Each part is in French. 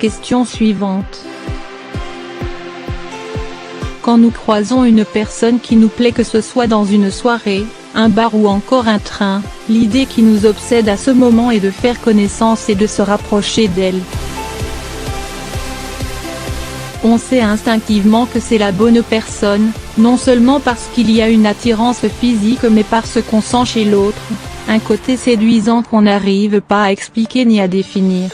question suivante. Quand nous croisons une personne qui nous plaît, que ce soit dans une soirée, un bar ou encore un train, l'idée qui nous obsède à ce moment est de faire connaissance et de se rapprocher d'elle. On sait instinctivement que c'est la bonne personne, non seulement parce qu'il y a une attirance physique mais parce qu'on sent chez l'autre un côté séduisant qu'on n'arrive pas à expliquer ni à définir.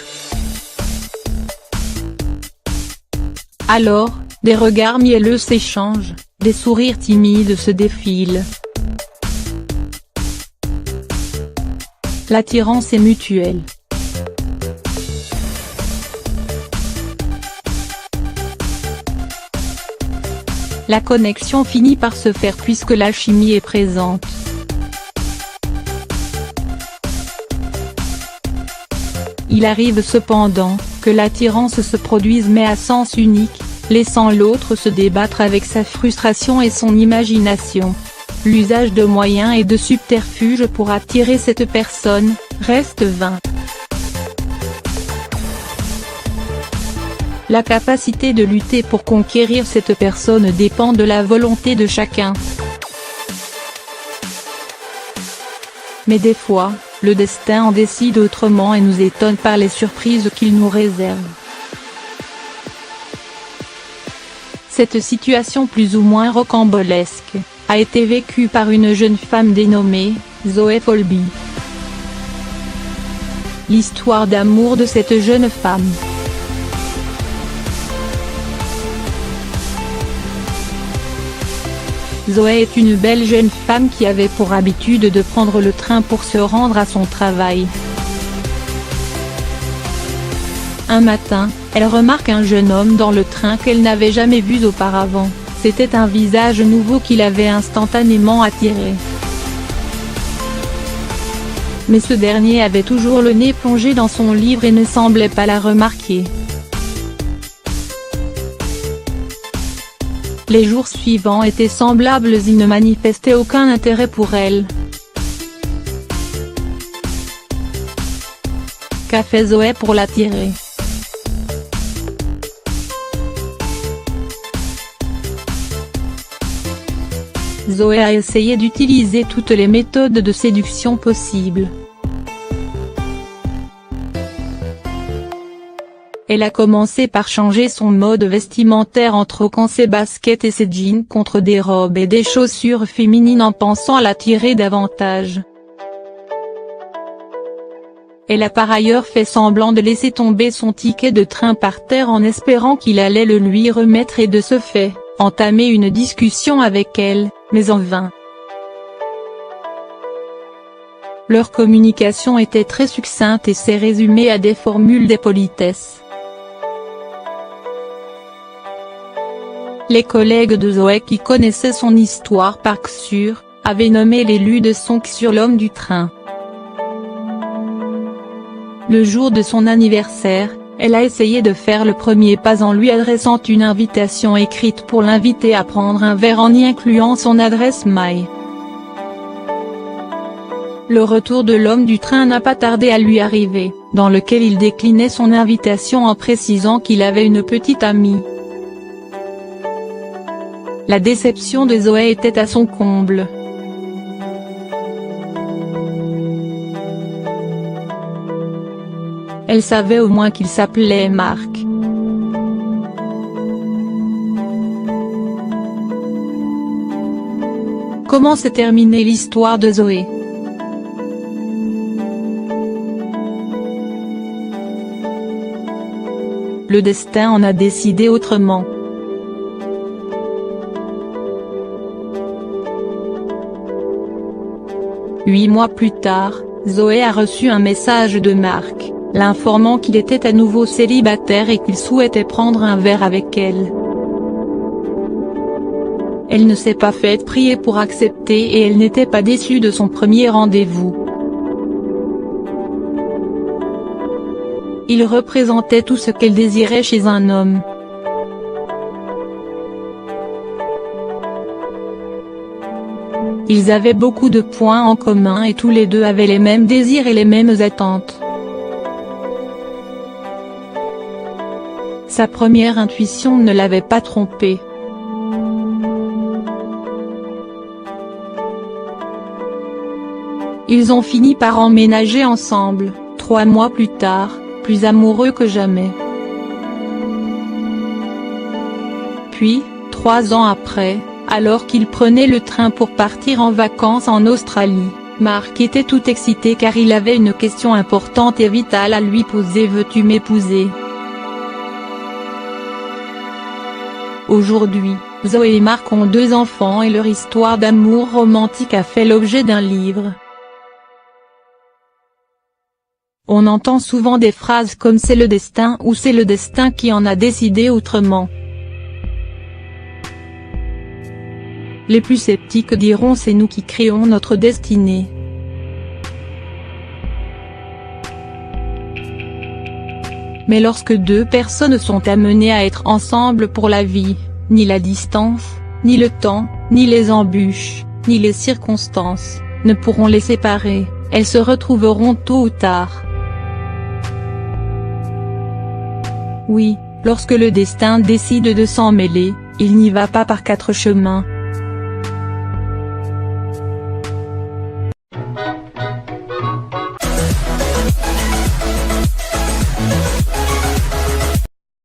Alors, des regards mielleux s'échangent, des sourires timides se défilent. L'attirance est mutuelle. La connexion finit par se faire puisque la chimie est présente. Il arrive cependant, que l'attirance se produise mais à sens unique, laissant l'autre se débattre avec sa frustration et son imagination. L'usage de moyens et de subterfuges pour attirer cette personne, reste vain. La capacité de lutter pour conquérir cette personne dépend de la volonté de chacun. Mais des fois, le destin en décide autrement et nous étonne par les surprises qu'il nous réserve. Cette situation plus ou moins rocambolesque a été vécue par une jeune femme dénommée Zoé Folby. L'histoire d'amour de cette jeune femme. Zoé est une belle jeune femme qui avait pour habitude de prendre le train pour se rendre à son travail. Un matin, elle remarque un jeune homme dans le train qu'elle n'avait jamais vu auparavant. C'était un visage nouveau qui l'avait instantanément attiré. Mais ce dernier avait toujours le nez plongé dans son livre et ne semblait pas la remarquer. Les jours suivants étaient semblables, il ne manifestait aucun intérêt pour elle. Qu'a fait Zoé pour l'attirer? Zoé a essayé d'utiliser toutes les méthodes de séduction possibles. Elle a commencé par changer son mode vestimentaire en troquant ses baskets et ses jeans contre des robes et des chaussures féminines en pensant l'attirer davantage. Elle a par ailleurs fait semblant de laisser tomber son ticket de train par terre en espérant qu'il allait le lui remettre et de ce fait, entamer une discussion avec elle, mais en vain. Leur communication était très succincte et s'est résumée à des formules de politesse. Les collègues de Zoé qui connaissaient son histoire par sûr, avaient nommé l'élu de Sonk sur l'homme du train. Le jour de son anniversaire, elle a essayé de faire le premier pas en lui adressant une invitation écrite pour l'inviter à prendre un verre en y incluant son adresse mail. Le retour de l'homme du train n'a pas tardé à lui arriver, dans lequel il déclinait son invitation en précisant qu'il avait une petite amie. La déception de Zoé était à son comble. Elle savait au moins qu'il s'appelait Marc. Comment s'est terminée l'histoire de Zoé? Le destin en a décidé autrement. Huit mois plus tard, Zoé a reçu un message de Marc, l'informant qu'il était à nouveau célibataire et qu'il souhaitait prendre un verre avec elle. Elle ne s'est pas faite prier pour accepter et elle n'était pas déçue de son premier rendez-vous. Il représentait tout ce qu'elle désirait chez un homme. Ils avaient beaucoup de points en commun et tous les deux avaient les mêmes désirs et les mêmes attentes. Sa première intuition ne l'avait pas trompé. Ils ont fini par emménager ensemble, 3 mois plus tard, plus amoureux que jamais. Puis, 3 ans après, alors qu'il prenait le train pour partir en vacances en Australie, Mark était tout excité car il avait une question importante et vitale à lui poser: veux-tu m'épouser? Aujourd'hui, Zoé et Mark ont 2 enfants et leur histoire d'amour romantique a fait l'objet d'un livre. On entend souvent des phrases comme « c'est le destin » ou « c'est le destin qui en a décidé autrement ». Les plus sceptiques diront « c'est nous qui créons notre destinée ». Mais lorsque 2 personnes sont amenées à être ensemble pour la vie, ni la distance, ni le temps, ni les embûches, ni les circonstances, ne pourront les séparer, elles se retrouveront tôt ou tard. Oui, lorsque le destin décide de s'en mêler, il n'y va pas par 4 chemins.